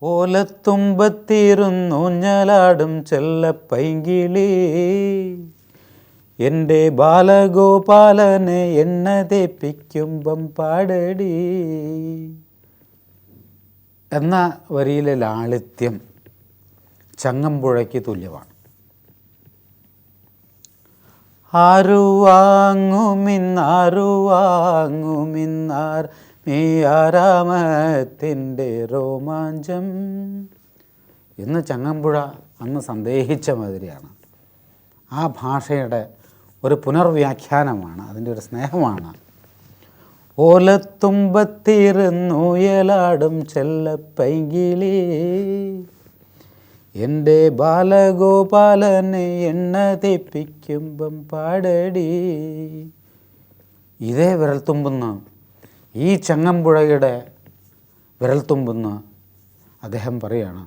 ഓലത്തുമ്പത്തിരുന്നൂഞ്ഞലാടും ചെല്ലപ്പൈങ്കിളി എൻ്റെ ബാലഗോപാലനെ എണ്ണ തേപ്പിക്കുമ്പം പാടടി എന്ന വരിയിലെ ലാളിത്യം ചങ്ങമ്പുഴയ്ക്ക് തുല്യമാണ്. ആരുവാങ്ങുമിന്നാർ മീയാരാമത്തിൻ്റെ രോമാഞ്ചം എന്ന് ചങ്ങമ്പുഴ അന്ന് സന്ദേഹിച്ച മാതിരിയാണ്. ആ ഭാഷയുടെ ഒരു പുനർവ്യാഖ്യാനമാണ്, അതിൻ്റെ ഒരു സ്നേഹമാണ്. ഓലത്തുമ്പത്തിരുന്നൂയലാടും ചെല്ലപ്പൈങ്കിളി എൻ്റെ ബാലഗോപാലനെ എണ്ണ തേപ്പിക്കുമ്പം പാടടി. ഇതേ വിരൽത്തുമ്പെന്ന്, ഈ ചങ്ങമ്പുഴയുടെ വിരൽത്തുമ്പെന്ന് അദ്ദേഹം പറയുകയാണ്.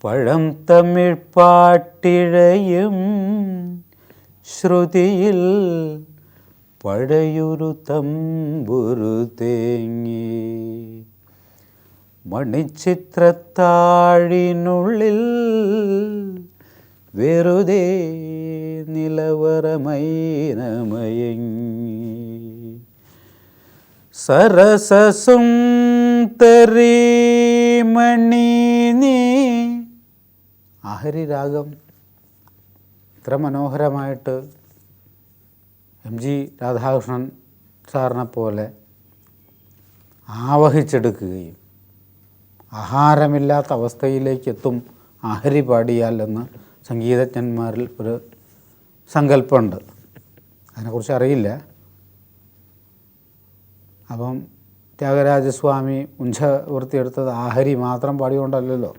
പഴം തമിഴ് പാട്ടിഴയും ശ്രുതിയിൽ പഴയൊരു തമ്പുരു തേങ്ങി മണിച്ചിത്രത്താഴിനുള്ളിൽ വെറുതെ നിലവറമൈനമയങ്ങി സരസസുന്ദരീമണി നീ. ആഹരി രാഗം ഇത്ര മനോഹരമായിട്ട് MG രാധാകൃഷ്ണൻ സാറിനെ പോലെ ആവഹിച്ചെടുക്കുകയും ആഹാരമില്ലാത്ത അവസ്ഥയിലേക്ക് എത്തും ആഹരി പാടിയാൽ എന്ന് സംഗീതജ്ഞന്മാരിൽ ഒരു സങ്കല്പമുണ്ട്. അതിനെക്കുറിച്ച് അറിയില്ല. അപ്പം ത്യാഗരാജസ്വാമി ഉഞ്ചവൃത്തിയെടുത്തത് ആഹരി മാത്രം പാടിക്കൊണ്ടല്ലോ.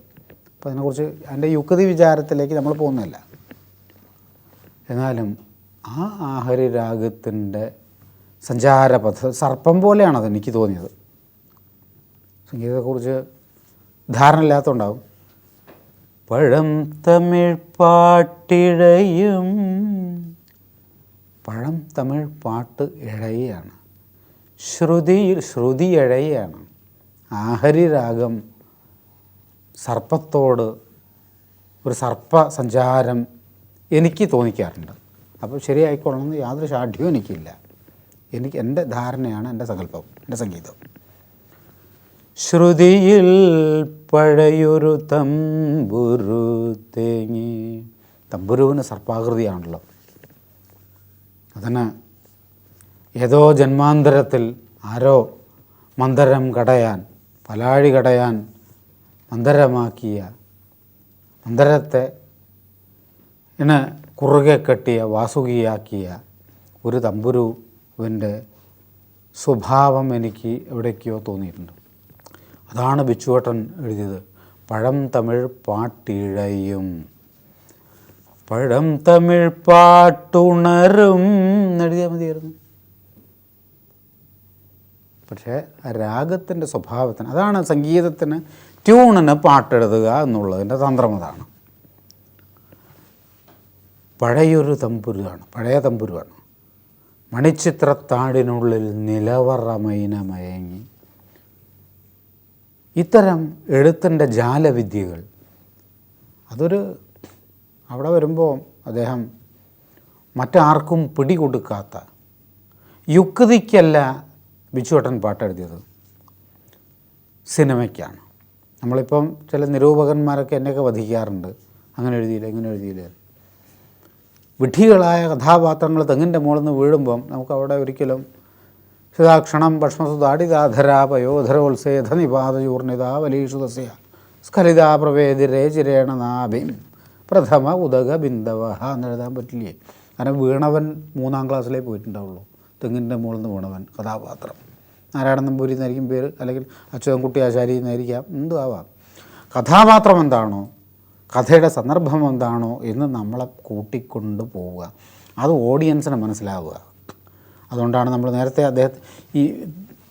അപ്പോൾ അതിനെക്കുറിച്ച് അതിൻ്റെ യുക്തി വിചാരത്തിലേക്ക് നമ്മൾ പോകുന്നില്ല. എന്നാലും ആ ആഹരി രാഗത്തിൻ്റെ സഞ്ചാരപഥ സർപ്പം പോലെയാണത് എനിക്ക് തോന്നിയത്. സംഗീതത്തെക്കുറിച്ച് ധാരണ ഇല്ലാത്തതുണ്ടാവും. പഴം തമിഴ് പാട്ടിഴയും, പഴം തമിഴ് പാട്ട് ഇഴയാണ്, ശ്രുതി ഇഴയാണ്. ആഹരി രാഗം സർപ്പത്തോട് ഒരു സർപ്പ സഞ്ചാരം എനിക്ക് തോന്നിക്കാറുണ്ട്. അപ്പോൾ ശരിയായിക്കൊള്ളണമെന്ന് യാതൊരു ഷാഠ്യവും എനിക്കില്ല. എൻ്റെ ധാരണയാണ് എൻ്റെ സങ്കല്പം, എൻ്റെ സംഗീതം. ശ്രുതിയിൽ പഴയൊരു തമ്പുരു തേങ്ങി. തമ്പുരുവിന് സർപ്പാകൃതിയാണല്ലോ. അതിന് ഏതോ ജന്മാന്തരത്തിൽ ആരോ മന്ദരം കടയാൻ, പലാഴി കടയാൻ മന്ദരമാക്കിയ, മന്ദരത്തെ കുറുകെ കെട്ടിയ, വാസുകിയാക്കിയ ഒരു തമ്പുരുവിൻ്റെ സ്വഭാവം എനിക്ക് എവിടേക്കോ തോന്നിയിട്ടുണ്ട്. അതാണ് ബിച്ചുവേട്ടൻ എഴുതിയത്. പഴം തമിഴ് പാട്ടിഴയും, പഴം തമിഴ് പാട്ടുണരും എന്നെഴുതിയാൽ മതിയായിരുന്നു. പക്ഷേ ആ രാഗത്തിൻ്റെ സ്വഭാവത്തിന്, അതാണ് സംഗീതത്തിന്, ട്യൂണിന് പാട്ടെഴുതുക എന്നുള്ളതിൻ്റെ തന്ത്രം. അതാണ് പഴയൊരു തമ്പുരുവാണ്, പഴയ തമ്പുരുവാണ്. മണിച്ചിത്രത്താടിനുള്ളിൽ നിലവറമൈനമയങ്ങി. ഇത്തരം എഴുത്തിൻ്റെ ജാലവിദ്യകൾ അതൊരു അവിടെ വരുമ്പോൾ അദ്ദേഹം മറ്റാർക്കും പിടികൊടുക്കാത്ത, യുക്തിക്കല്ല ബിച്ചുവേട്ടൻ പാട്ടെഴുതിയത്, സിനിമയ്ക്കാണ്. നമ്മളിപ്പം ചില നിരൂപകന്മാരൊക്കെ എന്നെയൊക്കെ വധിക്കാറുണ്ട്, അങ്ങനെ എഴുതിയില്ല ഇങ്ങനെ എഴുതിയില്ല. വിഡ്ഢികളായ കഥാപാത്രങ്ങൾ തെങ്ങിൻ്റെ മുകളിൽ നിന്ന് വീഴുമ്പം നമുക്കവിടെ ഒരിക്കലും സിതാക്ഷണം ഭഷ്മസുതാടിതാധരാപയോധരോത്സേധ നിപാതചൂർണിതാവലീഷുതസ്യ സ്ഖലിതാപ്രവേദിരേചിരേണ നാഭിം പ്രഥമ ഉദക ബിന്ദവ എന്നെഴുതാൻ പറ്റില്ലേ. കാരണം വീണവൻ 3ാം ക്ലാസ്സിലേ പോയിട്ടുണ്ടാവുള്ളൂ. തെങ്ങിൻ്റെ മുകളിൽ നിന്ന് വീണവൻ കഥാപാത്രം നാരായണൻ നമ്പൂരി എന്നായിരിക്കും പേര്, അല്ലെങ്കിൽ അച്യുതൻകുട്ടി ആശാരി എന്നായിരിക്കാം, എന്തും ആവാം. കഥാപാത്രം എന്താണോ, കഥയുടെ സന്ദർഭം എന്താണോ എന്ന് നമ്മളെ കൂട്ടിക്കൊണ്ട് പോവുക, അത് ഓഡിയൻസിന് മനസ്സിലാവുക. അതുകൊണ്ടാണ് നമ്മൾ നേരത്തെ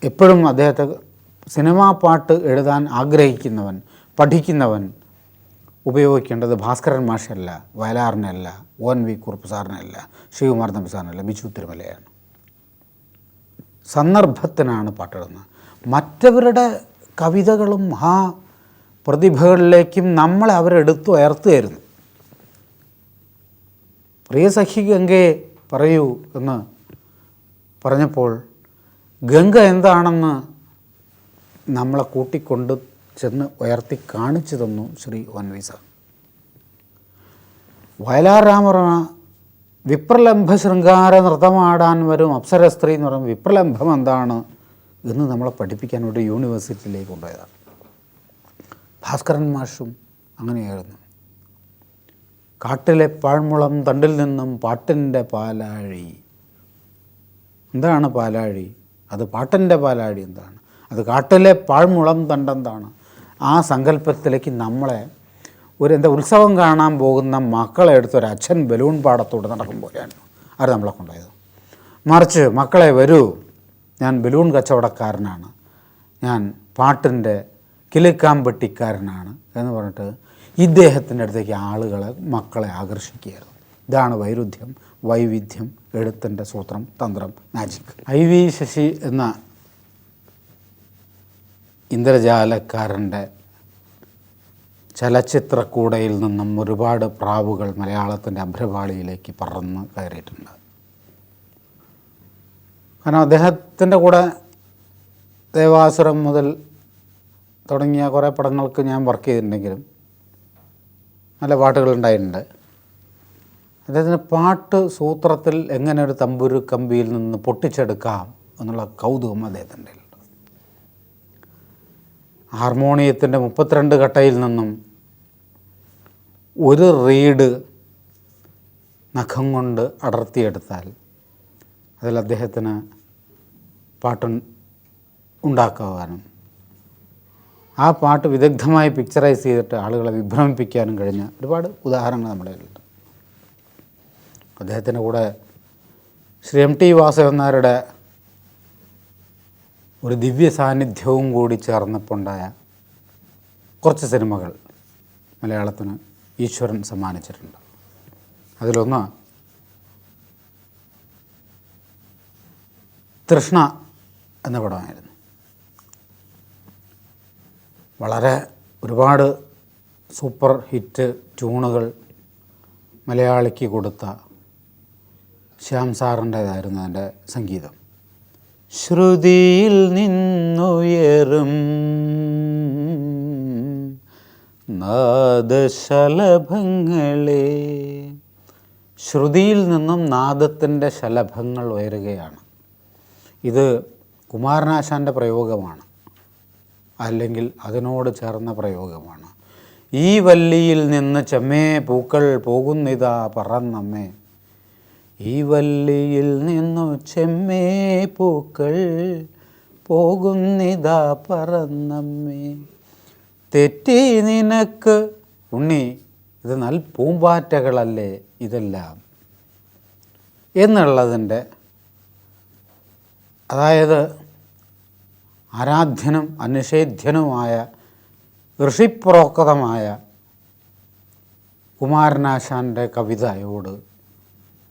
എപ്പോഴും അദ്ദേഹത്തെ സിനിമാ പാട്ട് എഴുതാൻ ആഗ്രഹിക്കുന്നവൻ, പഠിക്കുന്നവൻ ഉപയോഗിക്കേണ്ടത് ഭാസ്കരൻ മാഷല്ല, വയലാറിനല്ല, ONV കുറുപ്പ് സാറിനല്ല, ശിവകുമാർ തമ്പി സാറിനല്ല, ബിച്ചു തിരുമലയാണ്. സന്ദർഭത്തിനാണ് പാട്ടെഴുതുന്നത്. മറ്റവരുടെ കവിതകളും പ്രതിഭകളിലേക്കും നമ്മളെ അവരെടുത്ത് ഉയർത്തുകയായിരുന്നു. പ്രിയ സഖി ഗംഗയെ പറയൂ എന്ന് പറഞ്ഞപ്പോൾ ഗംഗ എന്താണെന്ന് നമ്മളെ കൂട്ടിക്കൊണ്ട് ചെന്ന് ഉയർത്തി കാണിച്ചു തന്നു ശ്രീ ഒ.എൻ.വി. സാർ. വയലാർ രാമവർമ്മ വിപ്രലംഭ ശൃംഗാര നൃത്തമാടാൻ വരും അപ്സര സ്ത്രീ എന്ന് പറയുമ്പോൾ വിപ്രലംഭം എന്താണ് എന്ന് നമ്മളെ പഠിപ്പിക്കാൻ ഒരു യൂണിവേഴ്സിറ്റിയിലേക്ക് കൊണ്ടുപോയതാണ്. ഭാസ്കരൻ മാഷും അങ്ങനെയായിരുന്നു. കാട്ടിലെ പാഴ്മുളം തണ്ടിൽ നിന്നും പാട്ടിൻ്റെ പാലാഴി. എന്താണ് പാലാഴി? അത് പാട്ടിൻ്റെ പാലാഴി എന്താണ്? അത് കാട്ടിലെ പാഴ്മുളം തണ്ടെന്താണ്? ആ സങ്കല്പത്തിലേക്ക് നമ്മളെ ഉത്സവം കാണാൻ പോകുന്ന മക്കളെ എടുത്തൊരു അച്ഛൻ ബലൂൺ പാടത്തോട് നടക്കുമ്പോഴാണ് അവർ നമ്മളെ കൊണ്ടുപോയത്. മറിച്ച് മക്കളെ വരൂ, ഞാൻ ബലൂൺ കച്ചവടക്കാരനാണ്, ഞാൻ പാട്ടിൻ്റെ കിലുക്കാമ്പട്ടിക്കാരനാണ് എന്ന് പറഞ്ഞിട്ട് ഇദ്ദേഹത്തിൻ്റെ അടുത്തേക്ക് മക്കളെ ആകർഷിക്കുകയായിരുന്നു. ഇതാണ് വൈവിധ്യം, എഴുത്തിൻ്റെ സൂത്രം, തന്ത്രം, മാജിക്. IV ശശി എന്ന ഇന്ദ്രജാലക്കാരൻ്റെ ചലച്ചിത്രക്കൂടയിൽ നിന്നും ഒരുപാട് പ്രാവുകൾ മലയാളത്തിൻ്റെ അഭ്രപാളിയിലേക്ക് പറന്ന് കയറിയിട്ടുണ്ട്. കാരണം അദ്ദേഹത്തിൻ്റെ കൂടെ ദേവാസുരം മുതൽ തുടങ്ങിയ കുറേ പടങ്ങൾക്ക് ഞാൻ വർക്ക് ചെയ്തിട്ടുണ്ടെങ്കിലും നല്ല പാട്ടുകളുണ്ടായിട്ടുണ്ട്. അദ്ദേഹത്തിൻ്റെ പാട്ട് സൂത്രത്തിൽ എങ്ങനെ ഒരു തമ്പുരു കമ്പിയിൽ നിന്ന് പൊട്ടിച്ചെടുക്കാം എന്നുള്ള കൗതുകം അദ്ദേഹത്തിൻ്റെ. ഹാർമോണിയത്തിൻ്റെ 32 കട്ടയിൽ നിന്നും ഒരു റീഡ് നഖം കൊണ്ട് അടർത്തിയെടുത്താൽ അതിൽ അദ്ദേഹത്തിന് പാട്ട് ഉണ്ടാക്കുവാനും ആ പാട്ട് വിദഗ്ധമായി പിക്ചറൈസ് ചെയ്തിട്ട് ആളുകളെ വിഭ്രമിപ്പിക്കാനും കഴിഞ്ഞ ഒരുപാട് ഉദാഹരണങ്ങൾ നമ്മുടെ കയ്യിലുണ്ട്. അദ്ദേഹത്തിൻ്റെ കൂടെ ശ്രീ M.T. വാസുദേവൻ നായരുടെ ഒരു ദിവ്യ സാന്നിധ്യവും കൂടി ചേർന്നപ്പോണ്ടായ കുറച്ച് സിനിമകൾ മലയാളത്തിന് ഈശ്വരൻ സമ്മാനിച്ചിട്ടുണ്ട്. അതിലൊന്ന് തൃഷ്ണ എന്ന പടമായിരുന്നു. വളരെ ഒരുപാട് സൂപ്പർ ഹിറ്റ് ട്യൂണുകൾ മലയാളിക്ക് കൊടുത്ത ശ്യാം സാറിൻ്റേതായിരുന്നു അതിൻ്റെ സംഗീതം. ശ്രുതിയിൽ നിന്നുയരും നാദശലഭങ്ങളെ. ശ്രുതിയിൽ നിന്നും നാദത്തിൻ്റെ ശലഭങ്ങൾ ഉയരുകയാണ്. ഇത് കുമാരനാശാൻ്റെ പ്രയോഗമാണ്, അല്ലെങ്കിൽ അതിനോട് ചേർന്ന പ്രയോഗമാണ്. ഈ വല്ലിയിൽ നിന്ന് ചെമ്മേ പൂക്കൾ പോകുന്നിതാ പറന്നമ്മേ. ഈ വല്ലിയിൽ നിന്നു ചെമ്മേ പൂക്കൾ പോകുന്നിതാ പറന്നമ്മേ. തെറ്റി നിനക്ക് ഉണ്ണി, ഇത് പൂമ്പാറ്റകളല്ലേ ഇതെല്ലാം എന്നുള്ളതിൻ്റെ, അതായത് ആരാധ്യനും അനിഷേധ്യനുമായ ഋഷിപ്രോക്തമായ കുമാരനാശാൻ്റെ കവിതയോട്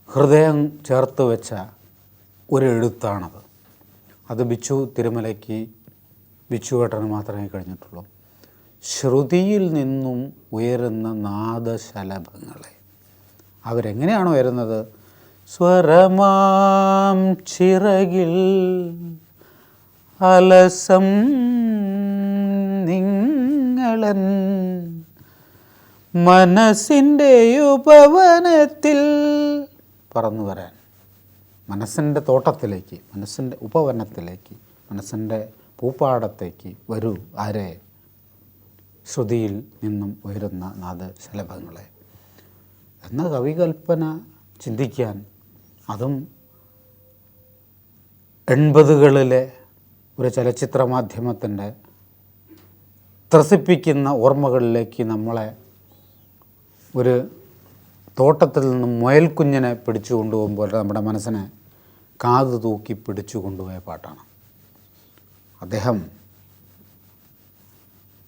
ഹൃദയം ചേർത്ത് വെച്ച ഒരു എഴുത്താണത്. അത് ബിച്ചുവേട്ടന് മാത്രമേ കഴിഞ്ഞിട്ടുള്ളൂ. ശ്രുതിയിൽ നിന്നും ഉയരുന്ന നാദശലഭങ്ങളെ. അവരെങ്ങനെയാണ് ഉയരുന്നത്? സ്വരമാം ചിറകിൽ അലസം നിങ്ങളൻ മനസ്സിൻ്റെ ഉപവനത്തിൽ പറന്നു വരാൻ. മനസ്സിൻ്റെ തോട്ടത്തിലേക്ക്, മനസ്സിൻ്റെ ഉപവനത്തിലേക്ക്, മനസ്സിൻ്റെ പൂപ്പാടത്തേക്ക് വരൂ. ആരെ? ശ്രുതിയിൽ നിന്നും ഉയരുന്ന നാദശലഭങ്ങളെ എന്ന കവികൽപ്പന ചിന്തിക്കാൻ, അതും 80കളിലെ ഒരു ചലച്ചിത്ര മാധ്യമത്തിൻ്റെ ത്രസിപ്പിക്കുന്ന ഓർമ്മകളിലേക്ക് നമ്മളെ ഒരു തോട്ടത്തിൽ നിന്നും മുയൽക്കുഞ്ഞിനെ പിടിച്ചു കൊണ്ടുപോകുമ്പോൾ നമ്മുടെ മനസ്സിനെ കാതു തൂക്കി പിടിച്ചു കൊണ്ടുപോയ പാട്ടാണ്. അദ്ദേഹം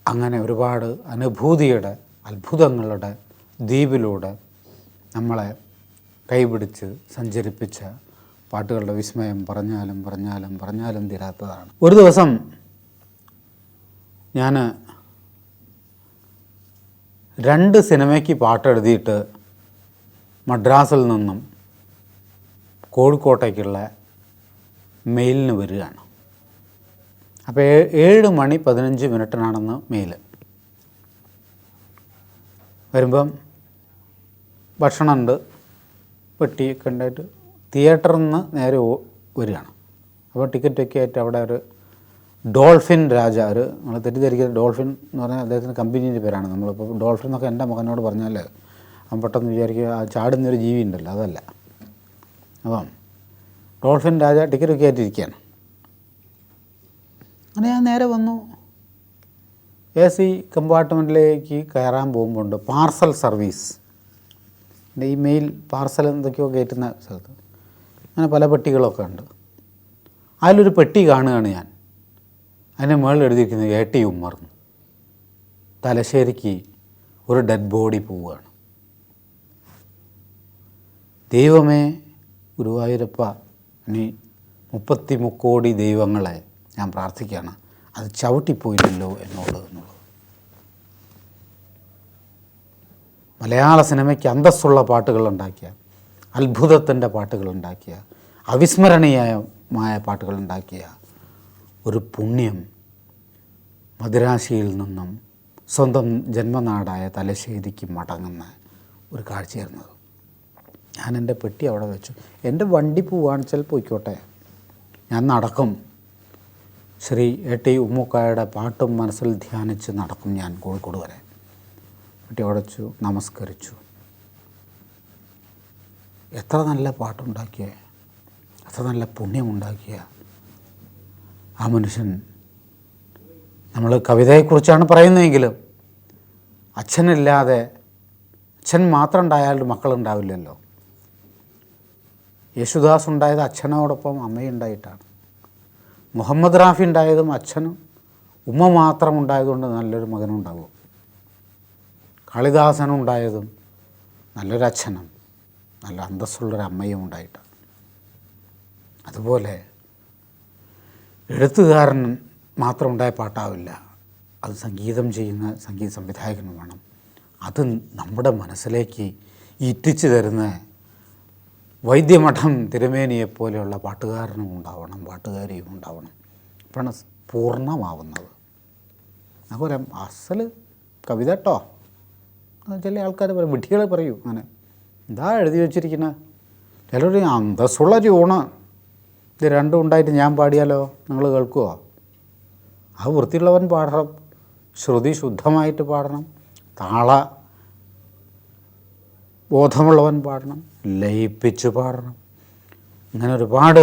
അങ്ങനെ ഒരുപാട് അനുഭൂതിയുടെ, അത്ഭുതങ്ങളുടെ ദ്വീപിലൂടെ നമ്മളെ കൈപിടിച്ച് സഞ്ചരിപ്പിച്ച പാട്ടുകളുടെ വിസ്മയം പറഞ്ഞാലും തീരാത്തതാണ്. ഒരു ദിവസം ഞാൻ 2 സിനിമയ്ക്ക് പാട്ടെഴുതിയിട്ട് മദ്രാസിൽ നിന്നും കോഴിക്കോട്ടേക്കുള്ള മെയിലിന് വരികയാണ്. അപ്പോൾ 7:15 മെയിൽ വരുമ്പം ഭക്ഷണമുണ്ട്, പെട്ടിയൊക്കെ ഉണ്ടായിട്ട് തിയേറ്ററിൽ നിന്ന് നേരെ വരികയാണ്. അപ്പോൾ ടിക്കറ്റൊക്കെ ആയിട്ട് അവിടെ ഒരു ഡോൾഫിൻ രാജ, ഒരു നമ്മൾ തെറ്റിദ്ധരിക്കുന്നത് ഡോൾഫിൻ എന്ന് പറഞ്ഞാൽ അദ്ദേഹത്തിൻ്റെ കമ്പനീൻ്റെ പേരാണ്. നമ്മളിപ്പോൾ ഡോൾഫിൻ എന്നൊക്കെ എൻ്റെ മകനോട് പറഞ്ഞാൽ അവൻ പെട്ടെന്ന് വിചാരിക്കുക ആ ചാടുന്നൊരു ജീവി ഉണ്ടല്ലോ, അതല്ല. അപ്പം ഡോൾഫിൻ രാജ ടിക്കറ്റൊക്കെ ആയിട്ടിരിക്കുകയാണ്. അങ്ങനെ ഞാൻ നേരെ വന്നു. AC കമ്പാർട്ട്മെൻറ്റിലേക്ക് കയറാൻ പോകുമ്പോണ്ട് പാർസൽ സർവീസ്, ഈ മെയിൽ പാർസൽ എന്തൊക്കെയോ കയറ്റുന്ന സ്ഥലത്ത് അങ്ങനെ പല പെട്ടികളൊക്കെ ഉണ്ട്. അതിലൊരു പെട്ടി കാണുകയാണ് ഞാൻ. അതിൻ്റെ മുകളിൽ എഴുതിയിരിക്കുന്നത് AT ഉമ്മർ. തലശ്ശേരിക്ക് ഒരു ഡെഡ് ബോഡി പോവുകയാണ്. ദൈവമേ ഗുരുവായൂരപ്പ, ഇനി 33 കോടി ദൈവങ്ങളെ ഞാൻ പ്രാർത്ഥിക്കുകയാണ്, അത് ചവിട്ടിപ്പോയില്ലല്ലോ എന്നുള്ളത്. മലയാള സിനിമയ്ക്ക് അന്തസ്സുള്ള പാട്ടുകളുണ്ടാക്കിയ, അത്ഭുതത്തിൻ്റെ പാട്ടുകളുണ്ടാക്കിയ, അവിസ്മരണീയമായ പാട്ടുകളുണ്ടാക്കിയ ഒരു പുണ്യം മദിരാശിയിൽ നിന്നും സ്വന്തം ജന്മനാടായ തലശ്ശേരിക്ക് മടങ്ങുന്ന ഒരു കാഴ്ചയായിരുന്നത്. ഞാൻ എൻ്റെ പെട്ടി അവിടെ വെച്ചു. എൻ്റെ വണ്ടി പോവുകയാണെന്ന് വെച്ചാൽ പോയിക്കോട്ടെ, ഞാൻ നടക്കും. ശ്രീ AT ഉമ്മുക്കായുടെ പാട്ടും മനസ്സിൽ ധ്യാനിച്ച് നടക്കും ഞാൻ കോഴിക്കോട് വരെ. പെട്ടി അവിടെ വെച്ചു, നമസ്കരിച്ചു. എത്ര നല്ല പാട്ടുണ്ടാക്കിയ, എത്ര നല്ല പുണ്യമുണ്ടാക്കിയ ആ മനുഷ്യൻ. നമ്മൾ കവിതയെക്കുറിച്ചാണ് പറയുന്നതെങ്കിലും അച്ഛനില്ലാതെ, അച്ഛൻ മാത്രം ഉണ്ടായാലും മക്കളുണ്ടാവില്ലല്ലോ. യേശുദാസ് ഉണ്ടായത് അച്ഛനോടൊപ്പം അമ്മയുണ്ടായിട്ടാണ്. മുഹമ്മദ് റാഫി ഉണ്ടായതും അച്ഛനും ഉമ്മ മാത്രം ഉണ്ടായതുകൊണ്ട് നല്ലൊരു മകനുണ്ടാകും. കാളിദാസനുണ്ടായതും നല്ലൊരു അച്ഛനും നല്ല അന്തസ്സുള്ളൊരു അമ്മയും ഉണ്ടായിട്ടാണ്. അതുപോലെ എഴുത്തുകാരൻ മാത്രം ഉണ്ടായ പാട്ടാവില്ല, അത് സംഗീതം ചെയ്യുന്ന സംഗീത സംവിധായകനും വേണം. അത് നമ്മുടെ മനസ്സിലേക്ക് ഇറ്റിച്ചു തരുന്ന വൈദ്യമഠം തിരുമേനിയെപ്പോലെയുള്ള പാട്ടുകാരനും ഉണ്ടാവണം, പാട്ടുകാരിയും ഉണ്ടാവണം. അപ്പോഴാണ് പൂർണ്ണമാവുന്നത്. അതുപോലെ അസൽ കവിത കേട്ടോ, ചില ആൾക്കാർ പറയും, വിഡ്ഢികളെ പറയൂ അങ്ങനെ, എന്താ എഴുതി വച്ചിരിക്കുന്നത്. ചിലർ അന്തസ്സുള്ള ട്യൂണ്, ഇത് രണ്ടും ഉണ്ടായിട്ട് ഞാൻ പാടിയാലോ നിങ്ങൾ കേൾക്കുമോ? ആ വൃത്തിയുള്ളവൻ പാടണം, ശ്രുതി ശുദ്ധമായിട്ട് പാടണം, താള ബോധമുള്ളവൻ പാടണം, ലയിപ്പിച്ച് പാടണം. ഇങ്ങനെ ഒരുപാട്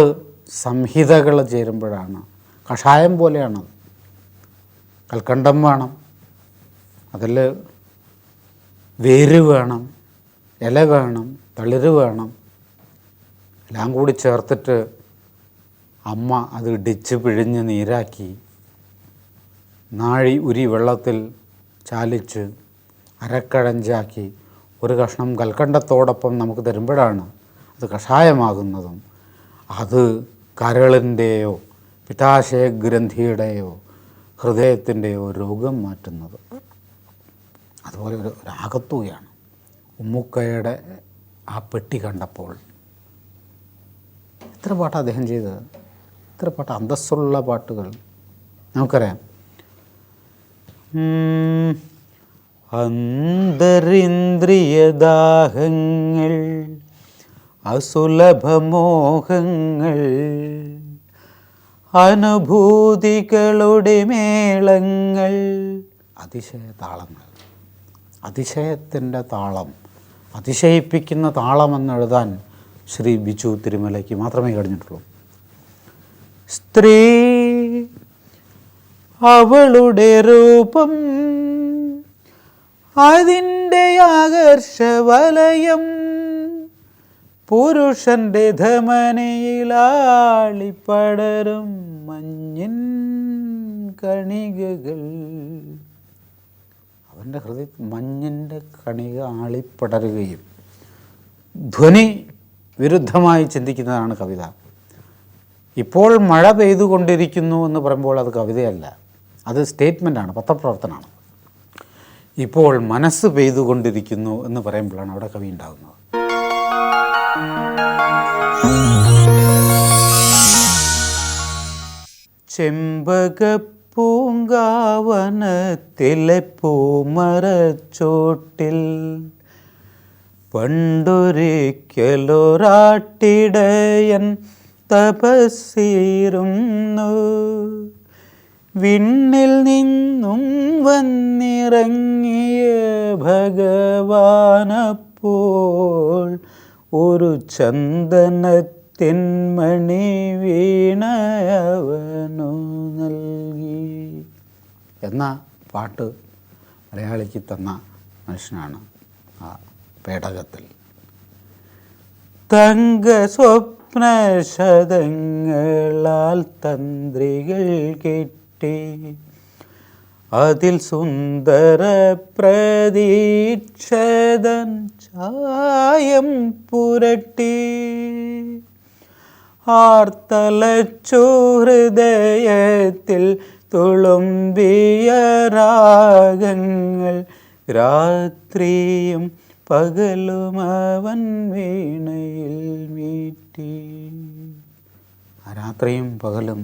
സംഹിതകൾ ചേരുമ്പോഴാണ്, കഷായം പോലെയാണ്. കൽക്കണ്ടം വേണം, അതിൽ വേര് വേണം, ഇല വേണം, തളിര് വേണം, എല്ലാം കൂടി ചേർത്തിട്ട് അമ്മ അത് ഇടിച്ച് പിഴിഞ്ഞ് നീരാക്കി നാഴി ഉരി വെള്ളത്തിൽ ചാലിച്ച് അരക്കഴഞ്ചാക്കി ഒരു കഷ്ണം കൽക്കണ്ടത്തോടൊപ്പം നമുക്ക് തരുമ്പോഴാണ് അത് കഷായമാകുന്നതും അത് കരളിൻ്റെയോ പിത്താശയഗ്രന്ഥിയുടെയോ ഹൃദയത്തിൻ്റെയോ രോഗം മാറ്റുന്നത്. അതുപോലെ ഒരു രാഗത്തൂയാണ്. ഉമ്മുക്കയുടെ ആ പെട്ടി കണ്ടപ്പോൾ എത്ര പാട്ടാണ് അദ്ദേഹം ചെയ്തത്, എത്ര പാട്ട്, അന്തസ്സുള്ള പാട്ടുകൾ നമുക്കറിയാം. അന്തരിന്ദ്രിയദാഹങ്ങൾ, അസുലഭമോഹങ്ങൾ, അനുഭൂതികളുടെ മേളങ്ങൾ, അതിശയ താളങ്ങൾ, അതിശയത്തിൻ്റെ താളം, അതിശയിപ്പിക്കുന്ന താളമെന്നെഴുതാൻ ശ്രീ ബിജു തിരുമലയ്ക്ക് മാത്രമേ കഴിഞ്ഞിട്ടുള്ളൂ. സ്ത്രീ, അവളുടെ രൂപം, അതിൻ്റെ ആകർഷവലയം, പുരുഷൻ്റെ ധമനിയിലാളിപ്പടരും മഞ്ഞിൻ കണികകൾ. അവൻ്റെ ഹൃദയത്തിൽ മഞ്ഞിൻ്റെ കണിക ആളിപ്പടരുകയും ധ്വനി വിരുദ്ധമായി ചിന്തിക്കുന്നതാണ് കവിത. ഇപ്പോൾ മഴ പെയ്തുകൊണ്ടിരിക്കുന്നു എന്ന് പറയുമ്പോൾ അത് കവിതയല്ല, അത് സ്റ്റേറ്റ്മെൻറ്റാണ്, പത്രപ്രവർത്തനമാണ്. ഇപ്പോൾ മനസ്സ് പെയ്തുകൊണ്ടിരിക്കുന്നു എന്ന് പറയുമ്പോഴാണ് അവിടെ കവി ഉണ്ടാകുന്നത്. ചെമ്പകപ്പൂങ്കാവനത്തിലെ പൂമരച്ചോട്ടിൽ പണ്ടൊരിക്കലൊരാട്ടിടയൻ തപസ്സിരുന്നു. വിണ്ണിൽ നിന്നും വന്നിറങ്ങിയ ഭഗവാനപ്പോൾ ഒരു ചന്ദനത്തിന്മണി വീണയവനു നൽകി എന്ന പാട്ട് മലയാളിക്ക് തന്ന മനുഷ്യനാണ് ആ പേടകത്തിൽ. തങ്ക സ്വപ്നശതങ്ങളാൽ തന്ത്രികൾ കെട്ടി അതിൽ സുന്ദര പ്രതീക്ഷതൻ ചായം പുരട്ടി ആർത്തലച്ചു ഹൃദയത്തിൽ തുളുമ്പിയ രാഗങ്ങൾ രാത്രിയും പകലും അവൻ വീണയിൽ മീട്ടി. ആ രാത്രിയും പകലും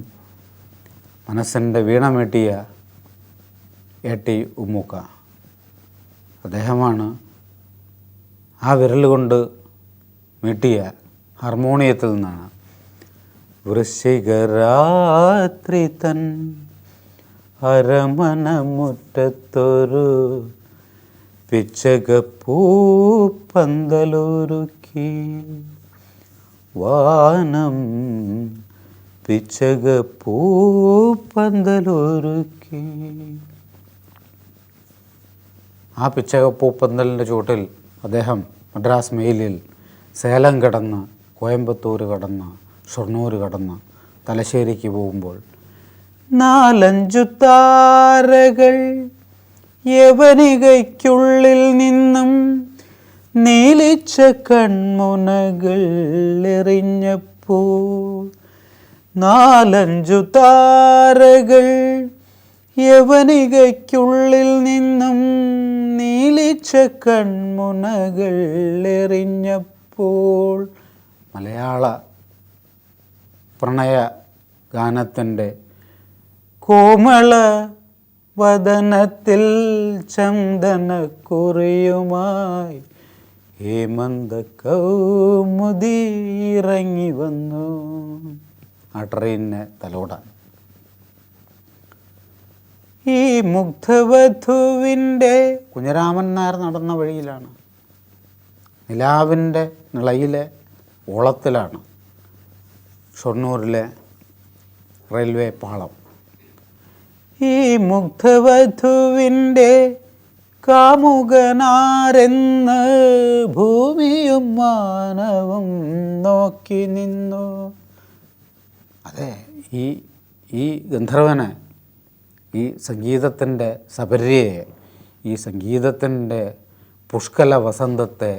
മനസ്സിൻ്റെ വീണ മീട്ടിയ എ.ടി. ഉമ്മൂക്ക. അദ്ദേഹമാണ് ആ വിരൽ കൊണ്ട് മീട്ടിയ ഹാർമോണിയത്തിൽ നിന്നാണ് വൃശ്ചികരാത്രി തൻ അരമന മുറ്റത്തൊരു പിച്ചകപ്പൂപ്പന്തലൊരുക്കി വാനം പിച്ചകപ്പൂപ്പന്തലൊരുക്കി. ആ പിച്ചകപ്പൂപ്പന്തലിൻ്റെ ചുവട്ടിൽ അദ്ദേഹം മദ്രാസ് മെയിലിൽ സേലം കടന്ന് കോയമ്പത്തൂർ കടന്ന് ഷൊർണൂർ കടന്ന് തലശ്ശേരിക്ക് പോകുമ്പോൾ 4-5 താരകൾ യവനികയ്ക്കുള്ളിൽ നിന്നും നീലിച്ച കൺമുനകൾ എറിഞ്ഞപ്പോൾ 4-5 താരകൾ യവനികയ്ക്കുള്ളിൽ നിന്നും നീലിച്ച കൺമുനകൾ എറിഞ്ഞപ്പോൾ മലയാള പ്രണയ ഗാനത്തിൻ്റെ കോമള വദനത്തിൽ ചന്ദനക്കുറിയുമായി ഹേമന്ത കൗമുദി ഇറങ്ങി വന്നു ആ ട്രെയിനിനെ തലോടാൻ. ഈ മുഗ്ധവധുവിൻ്റെ കുഞ്ഞിരാമൻ നായർ നടന്ന വഴിയിലാണ്, നിലാവിൻ്റെ നിളയിലെ ഓളത്തിലാണ് ഷൊർണൂരിലെ റെയിൽവേ പാളം. ഈ മുഗ്ധവധുവിൻ്റെ കാമുകനാരെന്ന് ഭൂമിയും മാനവും നോക്കി നിന്നു. അതെ, ഈ ഗന്ധർവനെ, ഈ സംഗീതത്തിൻ്റെ സപര്യയെ, ഈ സംഗീതത്തിൻ്റെ പുഷ്കല വസന്തത്തെ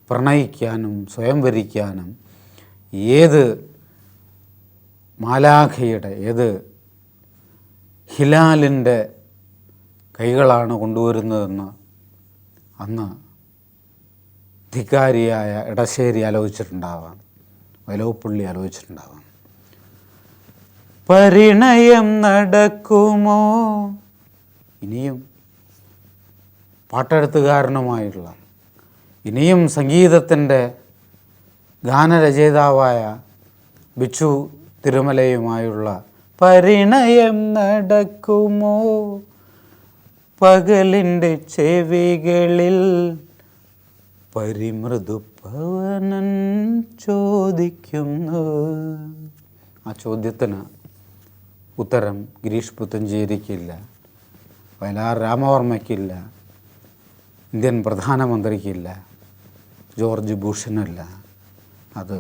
പ്രണയിക്കാനും സ്വയം വരിക്കാനും ഏത് മാലാഖയുടെ, ഏത് ഹിലാലിൻ്റെ കൈകളാണ് കൊണ്ടുവരുന്നതെന്ന് അന്ന് ധിക്കാരിയായ എടശ്ശേരി ആലോചിച്ചിട്ടുണ്ടാവാം, വൈലോപ്പിള്ളി ആലോചിച്ചിട്ടുണ്ടാവാം. പരിണയം നടക്കുമോ? ഇനിയും പാട്ടെഴുത്തുകാരനുമായിട്ടുള്ള, ഇനിയും സംഗീതത്തിൻ്റെ ഗാനരചയിതാവായ ബിച്ചു തിരുമലയുമായുള്ള പരിണയം നടക്കുമോ? പകലിൻ്റെ ചെവികളിൽ പരിമൃദു പവനൻ ചോദിക്കുന്നു. ആ ചോദ്യത്തിന് ഉത്തരം ഗിരീഷ് പുത്തഞ്ചേരിക്കില്ല, വയലാർ രാമവർമ്മയ്ക്കില്ല, ഇന്ത്യൻ പ്രധാനമന്ത്രിക്കില്ല, ജോർജ് ബുഷനില്ല. അത്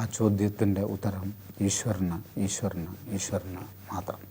ആ ചോദ്യത്തിൻ്റെ ഉത്തരം ഈശ്വരന് മാത്രം.